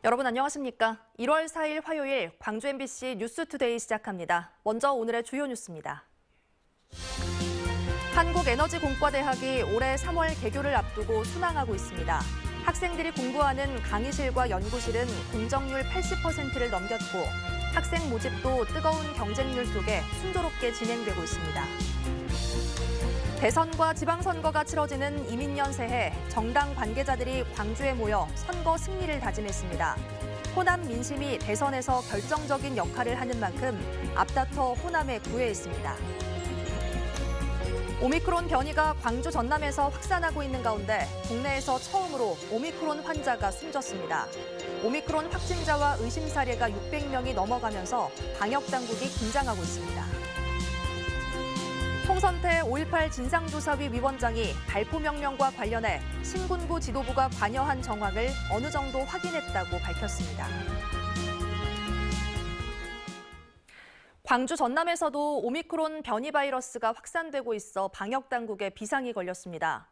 여러분 안녕하십니까? 1월 4일 화요일 광주 MBC 뉴스투데이 시작합니다. 먼저 오늘의 주요 뉴스입니다. 한국에너지공과대학이 올해 3월 개교를 앞두고 순항하고 있습니다. 학생들이 공부하는 강의실과 연구실은 공정률 80%를 넘겼고 학생 모집도 뜨거운 경쟁률 속에 순조롭게 진행되고 있습니다. 대선과 지방선거가 치러지는 이민년 새해 정당 관계자들이 광주에 모여 선거 승리를 다짐했습니다. 호남 민심이 대선에서 결정적인 역할을 하는 만큼 앞다퉈 호남에 구애했습니다. 오미크론 변이가 광주 전남에서 확산하고 있는 가운데 국내에서 처음으로 오미크론 환자가 숨졌습니다. 오미크론 확진자와 의심 사례가 600명이 넘어가면서 방역당국이 긴장하고 있습니다. 홍선태 5.18 진상조사위 위원장이 발포 명령과 관련해 신군부 지도부가 관여한 정황을 어느 정도 확인했다고 밝혔습니다. 광주 전남에서도 오미크론 변이 바이러스가 확산되고 있어 방역당국에 비상이 걸렸습니다.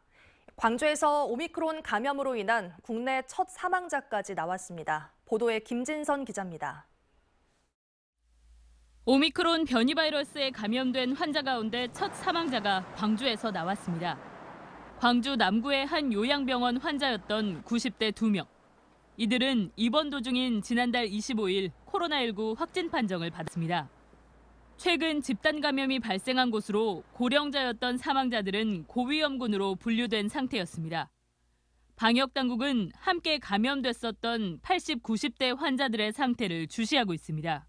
광주에서 오미크론 감염으로 인한 국내 첫 사망자까지 나왔습니다. 보도에 김진선 기자입니다. 오미크론 변이 바이러스에 감염된 환자 가운데 첫 사망자가 광주에서 나왔습니다. 광주 남구의 한 요양병원 환자였던 90대 2명. 이들은 입원 도중인 지난달 25일 코로나19 확진 판정을 받았습니다. 최근 집단 감염이 발생한 곳으로 고령자였던 사망자들은 고위험군으로 분류된 상태였습니다. 방역당국은 함께 감염됐었던 80, 90대 환자들의 상태를 주시하고 있습니다.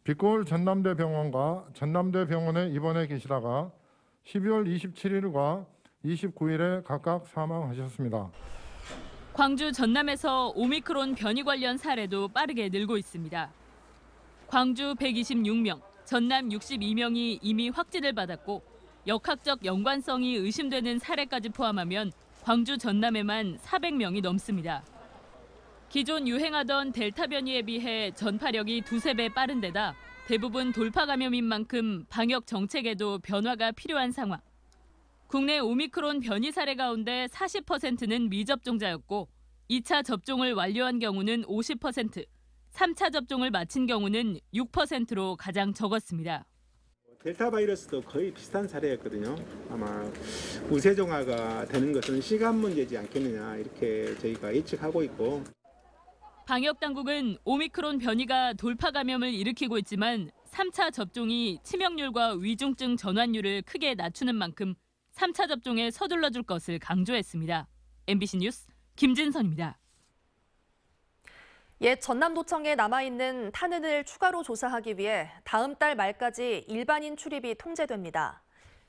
빛골 전남대병원과 전남대병원에 입원해 계시다가 12월 27일과 29일에 각각 사망하셨습니다. 광주 전남에서 오미크론 변이 관련 사례도 빠르게 늘고 있습니다. 광주 126명, 전남 62명이 이미 확진을 받았고 역학적 연관성이 의심되는 사례까지 포함하면 광주 전남에만 400명이 넘습니다. 기존 유행하던 델타 변이에 비해 전파력이 두세 배 빠른 데다 대부분 돌파 감염인 만큼 방역 정책에도 변화가 필요한 상황. 국내 오미크론 변이 사례 가운데 40%는 미접종자였고 2차 접종을 완료한 경우는 50%, 3차 접종을 마친 경우는 6%로 가장 적었습니다. 델타 바이러스도 거의 비슷한 사례였거든요. 아마 우세종화가 되는 것은 시간 문제지 않겠느냐 이렇게 저희가 예측하고 있고. 방역당국은 오미크론 변이가 돌파 감염을 일으키고 있지만 3차 접종이 치명률과 위중증 전환율을 크게 낮추는 만큼 3차 접종에 서둘러 줄 것을 강조했습니다. MBC 뉴스 김진선입니다. 옛 전남도청에 남아있는 탄흔을 추가로 조사하기 위해 다음 달 말까지 일반인 출입이 통제됩니다.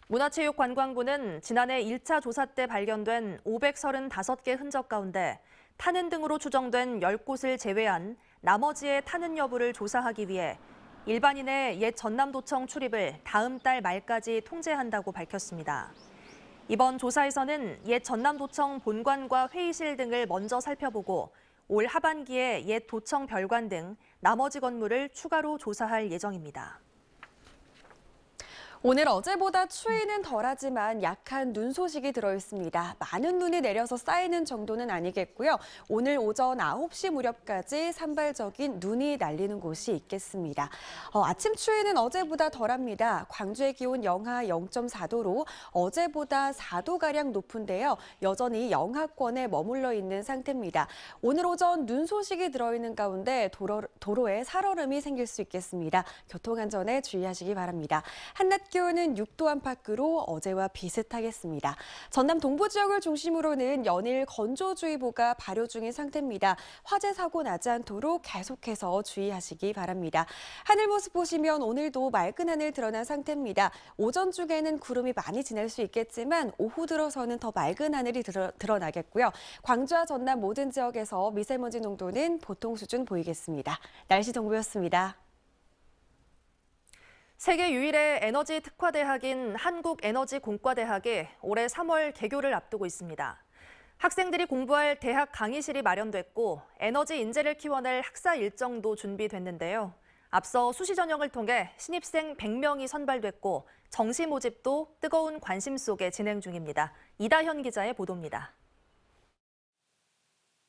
문화체육관광부는 지난해 1차 조사 때 발견된 535개 흔적 가운데 탄흔 등으로 추정된 10곳을 제외한 나머지의 탄흔 여부를 조사하기 위해 일반인의 옛 전남도청 출입을 다음 달 말까지 통제한다고 밝혔습니다. 이번 조사에서는 옛 전남도청 본관과 회의실 등을 먼저 살펴보고 올 하반기에 옛 도청 별관 등 나머지 건물을 추가로 조사할 예정입니다. 오늘 어제보다 추위는 덜하지만 약한 눈 소식이 들어있습니다. 많은 눈이 내려서 쌓이는 정도는 아니겠고요. 오늘 오전 9시 무렵까지 산발적인 눈이 날리는 곳이 있겠습니다. 아침 추위는 어제보다 덜합니다. 광주의 기온 영하 0.4도로 어제보다 4도가량 높은데요. 여전히 영하권에 머물러 있는 상태입니다. 오늘 오전 눈 소식이 들어있는 가운데 도로에 살얼음이 생길 수 있겠습니다. 교통안전에 주의하시기 바랍니다. 한낮 기온은 6도 안팎으로 어제와 비슷하겠습니다. 전남 동부 지역을 중심으로는 연일 건조주의보가 발효 중인 상태입니다. 화재 사고 나지 않도록 계속해서 주의하시기 바랍니다. 하늘 모습 보시면 오늘도 맑은 하늘 드러난 상태입니다. 오전 중에는 구름이 많이 지날 수 있겠지만 오후 들어서는 더 맑은 하늘이 드러나겠고요. 광주와 전남 모든 지역에서 미세먼지 농도는 보통 수준 보이겠습니다. 날씨 정보였습니다. 세계 유일의 에너지 특화대학인 한국에너지공과대학이 올해 3월 개교를 앞두고 있습니다. 학생들이 공부할 대학 강의실이 마련됐고 에너지 인재를 키워낼 학사 일정도 준비됐는데요. 앞서 수시 전형을 통해 신입생 100명이 선발됐고 정시 모집도 뜨거운 관심 속에 진행 중입니다. 이다현 기자의 보도입니다.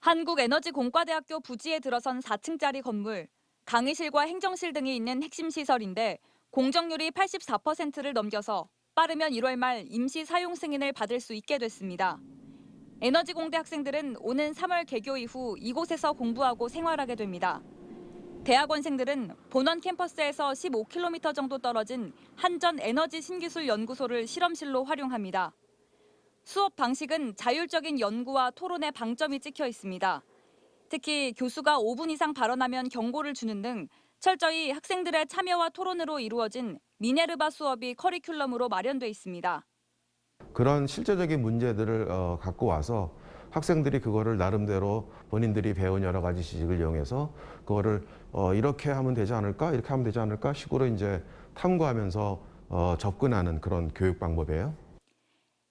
한국에너지공과대학교 부지에 들어선 4층짜리 건물, 강의실과 행정실 등이 있는 핵심 시설인데 공정률이 84%를 넘겨서 빠르면 1월 말 임시 사용 승인을 받을 수 있게 됐습니다. 에너지공대 학생들은 오는 3월 개교 이후 이곳에서 공부하고 생활하게 됩니다. 대학원생들은 본원 캠퍼스에서 15km 정도 떨어진 한전 에너지 신기술 연구소를 실험실로 활용합니다. 수업 방식은 자율적인 연구와 토론에 방점이 찍혀 있습니다. 특히 교수가 5분 이상 발언하면 경고를 주는 등 철저히 학생들의 참여와 토론으로 이루어진 미네르바 수업이 커리큘럼으로 마련돼 있습니다. 그런 실제적인 문제들을 갖고 와서 학생들이 그거를 나름대로 본인들이 배운 여러 가지 지식을 이용해서 그거를 이렇게 하면 되지 않을까, 이렇게 하면 되지 않을까 식으로 이제 탐구하면서 접근하는 그런 교육 방법이에요.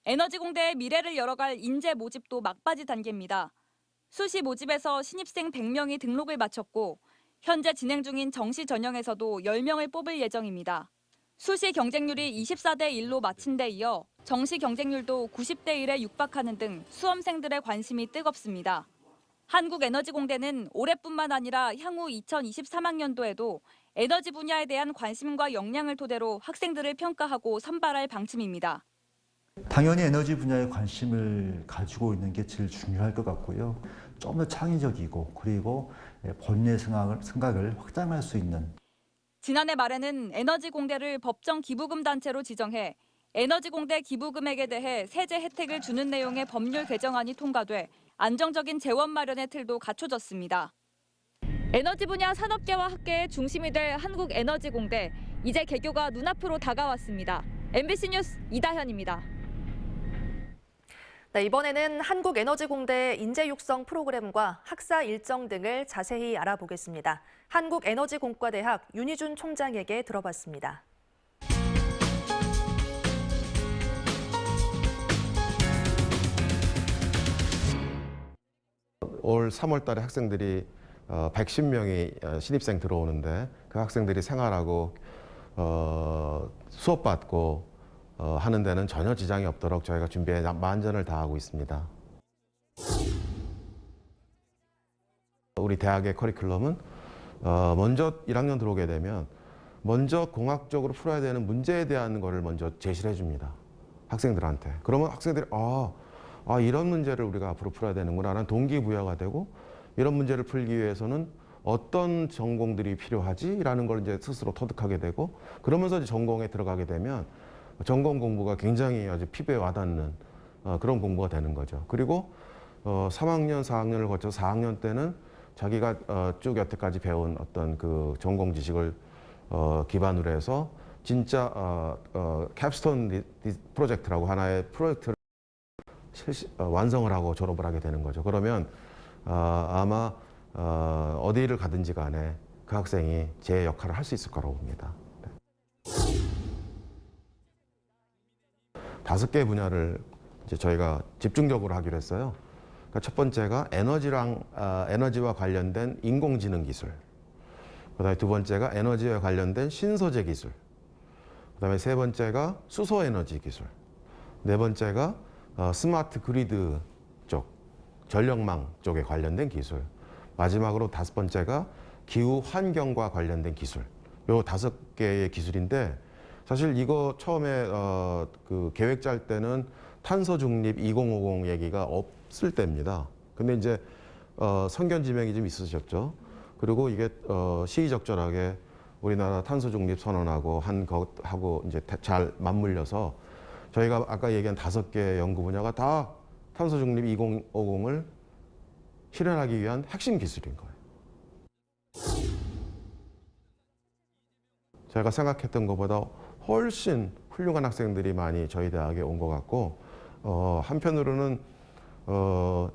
에너지공대의 미래를 열어갈 인재 모집도 막바지 단계입니다. 수시 모집에서 신입생 100명이 등록을 마쳤고 현재 진행 중인 정시 전형에서도 10명을 뽑을 예정입니다. 수시 경쟁률이 24대 1로 마친 데 이어 정시 경쟁률도 90대 1에 육박하는 등 수험생들의 관심이 뜨겁습니다. 한국에너지공대는 올해뿐만 아니라 향후 2023학년도에도 에너지 분야에 대한 관심과 역량을 토대로 학생들을 평가하고 선발할 방침입니다. 당연히 에너지 분야에 관심을 가지고 있는 게 제일 중요할 것 같고요. 좀 더 창의적이고 그리고 본인의 생각을 확장할 수 있는. 지난해 말에는 에너지공대를 법정 기부금 단체로 지정해 에너지공대 기부금액에 대해 세제 혜택을 주는 내용의 법률 개정안이 통과돼 안정적인 재원 마련의 틀도 갖춰졌습니다. 에너지 분야 산업계와 학계의 중심이 될 한국에너지공대, 이제 개교가 눈앞으로 다가왔습니다. MBC 뉴스 이다현입니다. 네, 이번에는 한국에너지공대의 인재 육성 프로그램과 학사 일정 등을 자세히 알아보겠습니다. 한국에너지공과대학 윤희준 총장에게 들어봤습니다. 올 3월 달에 학생들이 110명이 신입생 들어오는데 그 학생들이 생활하고 수업받고 하는 데는 전혀 지장이 없도록 저희가 준비에 만전을 다하고 있습니다. 우리 대학의 커리큘럼은 먼저 1학년 들어오게 되면 먼저 공학적으로 풀어야 되는 문제에 대한 거를 먼저 제시를 해줍니다. 학생들한테. 그러면 학생들이 이런 문제를 우리가 앞으로 풀어야 되는구나라는 동기부여가 되고 이런 문제를 풀기 위해서는 어떤 전공들이 필요하지라는 걸 이제 스스로 터득하게 되고 그러면서 이제 전공에 들어가게 되면 전공 공부가 굉장히 아주 피부에 와닿는 그런 공부가 되는 거죠. 그리고 3학년, 4학년을 거쳐 4학년 때는 자기가 쭉 여태까지 배운 어떤 그 전공 지식을 기반으로 해서 진짜 캡스톤 프로젝트라고 하나의 프로젝트를 완성을 하고 졸업을 하게 되는 거죠. 그러면 아마 어디를 가든지 간에 그 학생이 제 역할을 할 수 있을 거라고 봅니다. 5개 분야를 이제 저희가 집중적으로 하기로 했어요. 그러니까 첫 번째가 에너지와 관련된 인공지능 기술. 그다음에 두 번째가 에너지와 관련된 신소재 기술. 그다음에 세 번째가 수소 에너지 기술. 네 번째가 스마트 그리드 쪽, 전력망 쪽에 관련된 기술. 마지막으로 5번째가 기후 환경과 관련된 기술. 요 5개의 기술인데 사실 이거 처음에 그 계획 짤 때는 탄소 중립 2050 얘기가 없을 때입니다. 근데 이제 선견 지명이 좀 있으셨죠. 그리고 이게 시의적절하게 우리나라 탄소 중립 선언하고 한 것하고 이제 잘 맞물려서 저희가 아까 얘기한 5개 연구 분야가 다 탄소 중립 2050을 실현하기 위한 핵심 기술인 거예요. 제가 생각했던 것보다 훨씬 훌륭한 학생들이 많이 저희 대학에 온 것 같고 한편으로는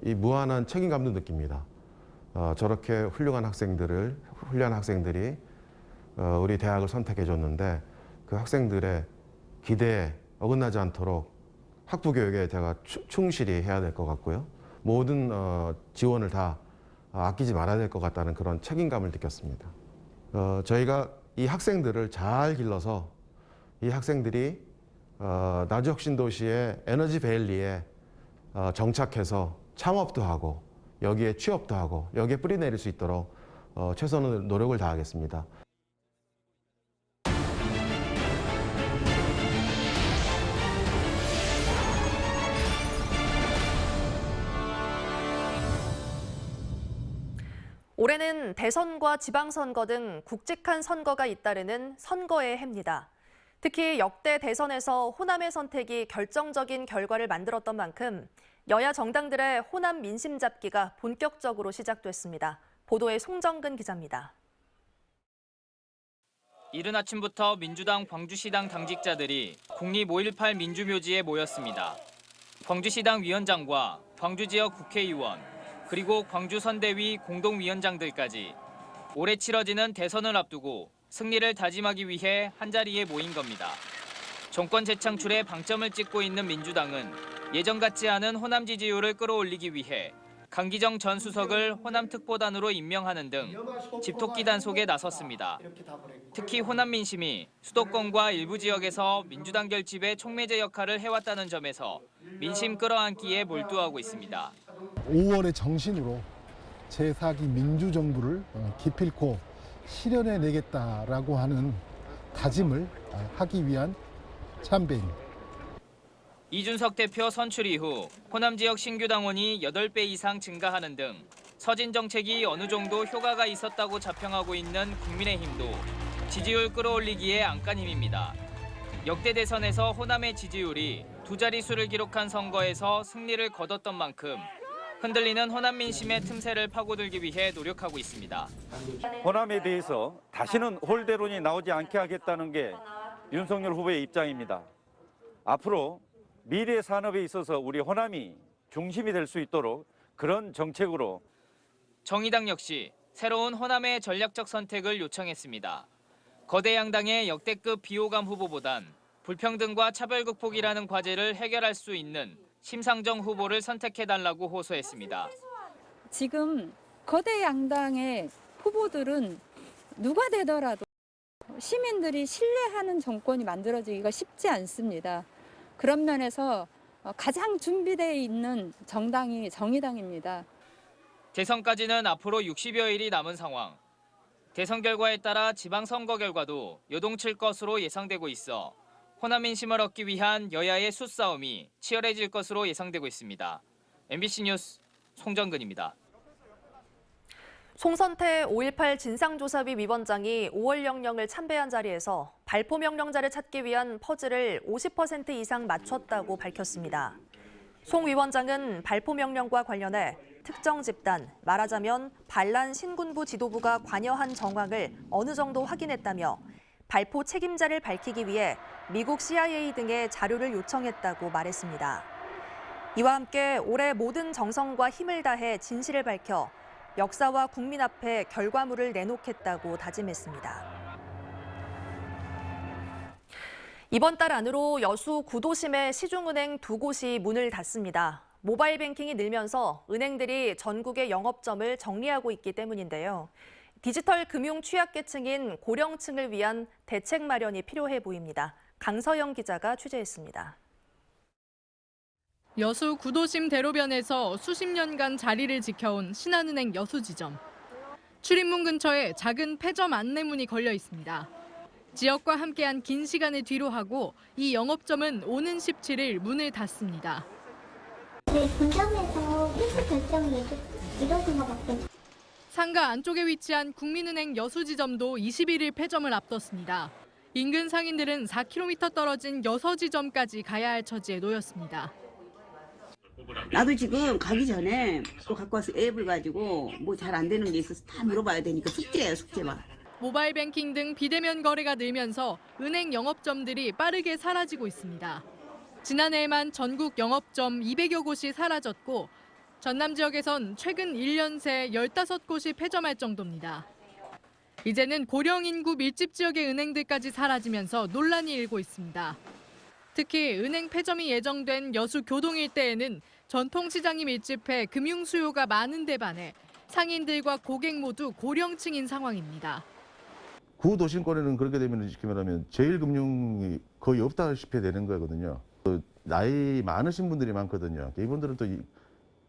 이 무한한 책임감도 느낍니다. 저렇게 훌륭한 학생들이 우리 대학을 선택해 줬는데 그 학생들의 기대에 어긋나지 않도록 학부 교육에 제가 충실히 해야 될 것 같고요. 모든 지원을 다 아끼지 말아야 될 것 같다는 그런 책임감을 느꼈습니다. 저희가 이 학생들을 잘 길러서 이 학생들이 나주혁신도시의 에너지밸리에 정착해서 창업도 하고 여기에 취업도 하고 여기에 뿌리 내릴 수 있도록 최선의 노력을 다하겠습니다. 올해는 대선과 지방선거 등 굵직한 선거가 잇따르는 선거의 해입니다. 특히 역대 대선에서 호남의 선택이 결정적인 결과를 만들었던 만큼 여야 정당들의 호남 민심 잡기가 본격적으로 시작됐습니다. 보도에 송정근 기자입니다. 이른 아침부터 민주당 광주시당 당직자들이 국립 5.18 민주묘지에 모였습니다. 광주시당 위원장과 광주 지역 국회의원, 그리고 광주 선대위 공동위원장들까지 올해 치러지는 대선을 앞두고 승리를 다짐하기 위해 한자리에 모인 겁니다. 정권 재창출에 방점을 찍고 있는 민주당은 예전 같지 않은 호남 지지율을 끌어올리기 위해 강기정 전 수석을 호남 특보단으로 임명하는 등 집토끼 단속에 나섰습니다. 특히 호남 민심이 수도권과 일부 지역에서 민주당 결집의 촉매제 역할을 해왔다는 점에서 민심 끌어안기에 몰두하고 있습니다. 5월의 정신으로 제4기 민주정부를 기필코 실현해내겠다라고 하는 다짐을 하기 위한 참배입니다. 이준석 대표 선출 이후 호남 지역 신규 당원이 8배 이상 증가하는 등 서진 정책이 어느 정도 효과가 있었다고 자평하고 있는 국민의힘도 지지율 끌어올리기에 안간힘입니다. 역대 대선에서 호남의 지지율이 두 자릿수를 기록한 선거에서 승리를 거뒀던 만큼 흔들리는 호남 민심의 틈새를 파고들기 위해 노력하고 있습니다. 호남에 대해서 다시는 홀대론이 나오지 않게 하겠다는 게 윤석열 후보의 입장입니다. 앞으로 미래 산업에 있어서 우리 호남이 중심이 될 수 있도록 그런 정책으로 정의당 역시 새로운 호남의 전략적 선택을 요청했습니다. 거대 양당의 역대급 비호감 후보보단 불평등과 차별 극복이라는 과제를 해결할 수 있는 심상정 후보를 선택해달라고 호소했습니다. 지금 거대 양당의 후보들은 누가 되더라도 시민들이 신뢰하는 정권이 만들어지기가 쉽지 않습니다. 그런 면에서 가장 준비되어 있는 정당이 정의당입니다. 대선까지는 앞으로 60여일이 남은 상황. 대선 결과에 따라 지방선거 결과도 요동칠 것으로 예상되고 있어 호남 민심을 얻기 위한 여야의 수싸움이 치열해질 것으로 예상되고 있습니다. MBC 뉴스 송정근입니다. 송선태 5.18 진상조사위 위원장이 5월 영령을 참배한 자리에서 발포 명령자를 찾기 위한 퍼즐을 50% 이상 맞췄다고 밝혔습니다. 송 위원장은 발포 명령과 관련해 특정 집단, 말하자면 반란 신군부 지도부가 관여한 정황을 어느 정도 확인했다며 발포 책임자를 밝히기 위해 미국 CIA 등의 자료를 요청했다고 말했습니다. 이와 함께 올해 모든 정성과 힘을 다해 진실을 밝혀 역사와 국민 앞에 결과물을 내놓겠다고 다짐했습니다. 이번 달 안으로 여수 구도심의 시중은행 2곳이 문을 닫습니다. 모바일 뱅킹이 늘면서 은행들이 전국의 영업점을 정리하고 있기 때문인데요. 디지털 금융 취약계층인 고령층을 위한 대책 마련이 필요해 보입니다. 강서영 기자가 취재했습니다. 여수 구도심 대로변에서 수십 년간 자리를 지켜온 신한은행 여수지점. 출입문 근처에 작은 폐점 안내문이 걸려 있습니다. 지역과 함께한 긴 시간을 뒤로하고 이 영업점은 오는 17일 문을 닫습니다. 네, 본점에서 필수 결정이 이뤄진 것밖에. 상가 안쪽에 위치한 국민은행 여수지점도 21일 폐점을 앞뒀습니다. 인근 상인들은 4km 떨어진 여서지점까지 가야 할 처지에 놓였습니다. 나도 지금 가기 전에 또 갖고 와서 앱을 가지고 뭐 잘 안 되는 게 있어서 다 물어봐야 되니까 숙제예요, 숙제만. 모바일 뱅킹 등 비대면 거래가 늘면서 은행 영업점들이 빠르게 사라지고 있습니다. 지난해에만 전국 영업점 200여 곳이 사라졌고 전남 지역에선 최근 1년 새 15곳이 폐점할 정도입니다. 이제는 고령 인구 밀집 지역의 은행들까지 사라지면서 논란이 일고 있습니다. 특히 은행 폐점이 예정된 여수 교동 일대에는 전통시장이 밀집해 금융 수요가 많은 데 반해 상인들과 고객 모두 고령층인 상황입니다. 구도심권에는 그렇게 되면 쉽게 말하면 제1금융이 거의 없다시피 되는 거거든요. 나이 많으신 분들이 많거든요. 이분들은 또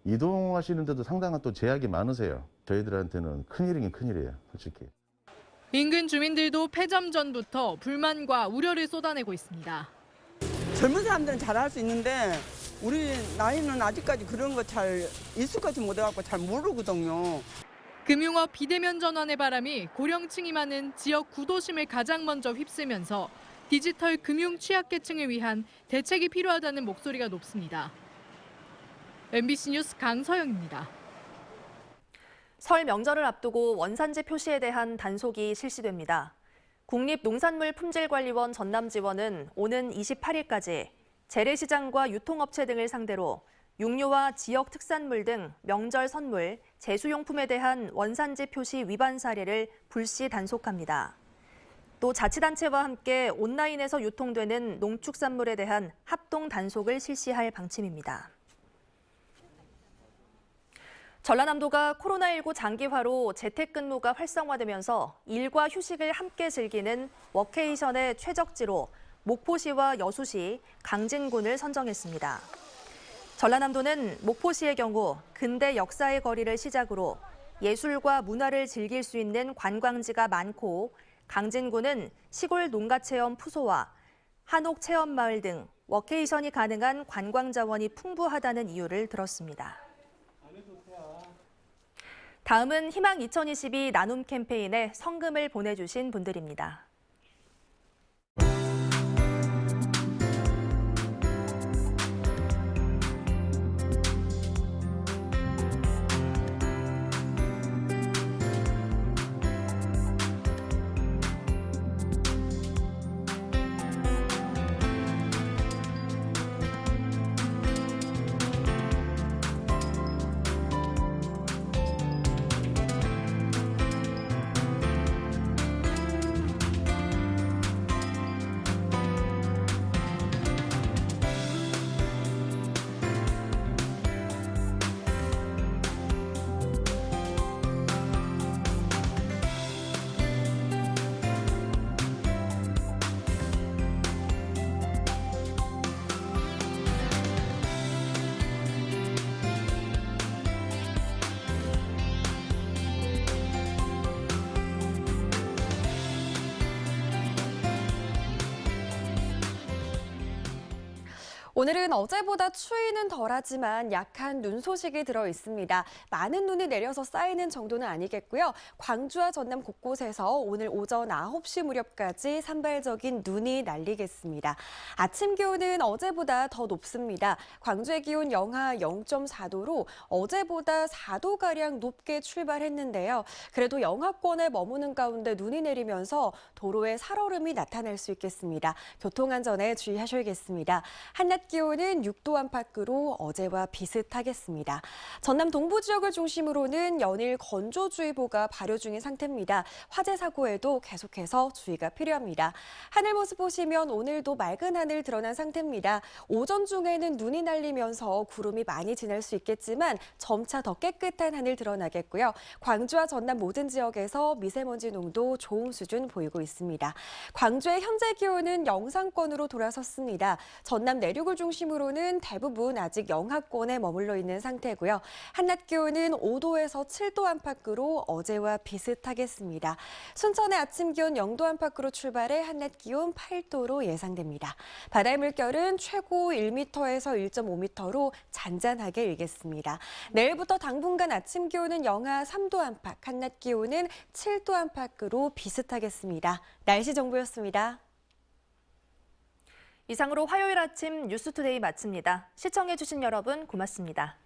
이동하시는데도 상당한 또 제약이 많으세요. 저희들한테는 큰일이긴 큰일이에요, 솔직히. 인근 주민들도 폐점 전부터 불만과 우려를 쏟아내고 있습니다. 젊은 사람들은 잘할 수 있는데 우리 나이는 아직까지 그런 거 잘 익숙하지 못해갖고 잘 모르거든요. 금융업 비대면 전환의 바람이 고령층이 많은 지역 구도심을 가장 먼저 휩쓰면서 디지털 금융 취약계층을 위한 대책이 필요하다는 목소리가 높습니다. MBC 뉴스 강서영입니다. 설 명절을 앞두고 원산지 표시에 대한 단속이 실시됩니다. 국립농산물품질관리원 전남지원은 오는 28일까지 재래시장과 유통업체 등을 상대로 육류와 지역 특산물 등 명절 선물, 제수용품에 대한 원산지 표시 위반 사례를 불시 단속합니다. 또 자치단체와 함께 온라인에서 유통되는 농축산물에 대한 합동 단속을 실시할 방침입니다. 전라남도가 코로나19 장기화로 재택근무가 활성화되면서 일과 휴식을 함께 즐기는 워케이션의 최적지로 목포시와 여수시, 강진군을 선정했습니다. 전라남도는 목포시의 경우 근대 역사의 거리를 시작으로 예술과 문화를 즐길 수 있는 관광지가 많고, 강진군은 시골 농가체험 푸소와 한옥체험마을 등 워케이션이 가능한 관광자원이 풍부하다는 이유를 들었습니다. 다음은 희망 2022 나눔 캠페인에 성금을 보내주신 분들입니다. 오늘은 어제보다 추위는 덜하지만 약한 눈 소식이 들어 있습니다. 많은 눈이 내려서 쌓이는 정도는 아니겠고요. 광주와 전남 곳곳에서 오늘 오전 9시 무렵까지 산발적인 눈이 날리겠습니다. 아침 기온은 어제보다 더 높습니다. 광주의 기온 영하 0.4도로 어제보다 4도가량 높게 출발했는데요. 그래도 영하권에 머무는 가운데 눈이 내리면서 도로에 살얼음이 나타날 수 있겠습니다. 교통안전에 주의하셔야겠습니다. 한낮 기온은 6도 안팎으로 어제와 비슷하겠습니다. 전남 동부 지역을 중심으로는 연일 건조주의보가 발효 중인 상태입니다. 화재 사고에도 계속해서 주의가 필요합니다. 하늘 모습 보시면 오늘도 맑은 하늘 드러난 상태입니다. 오전 중에는 눈이 날리면서 구름이 많이 지날 수 있겠지만 점차 더 깨끗한 하늘 드러나겠고요. 광주와 전남 모든 지역에서 미세먼지 농도 좋은 수준 보이고 있습니다. 광주의 현재 기온은 영상권으로 돌아섰습니다. 전남 내륙을 중심으로는 대부분 아직 영하권에 머물러 있는 상태고요. 한낮 기온은 5도에서 7도 안팎으로 어제와 비슷하겠습니다. 순천의 아침 기온 0도 안팎으로 출발해 한낮 기온 8도로 예상됩니다. 바다의 물결은 최고 1m에서 1.5m로 잔잔하게 일겠습니다. 내일부터 당분간 아침 기온은 영하 3도 안팎, 한낮 기온은 7도 안팎으로 비슷하겠습니다. 날씨 정보였습니다. 이상으로 화요일 아침 뉴스투데이 마칩니다. 시청해주신 여러분 고맙습니다.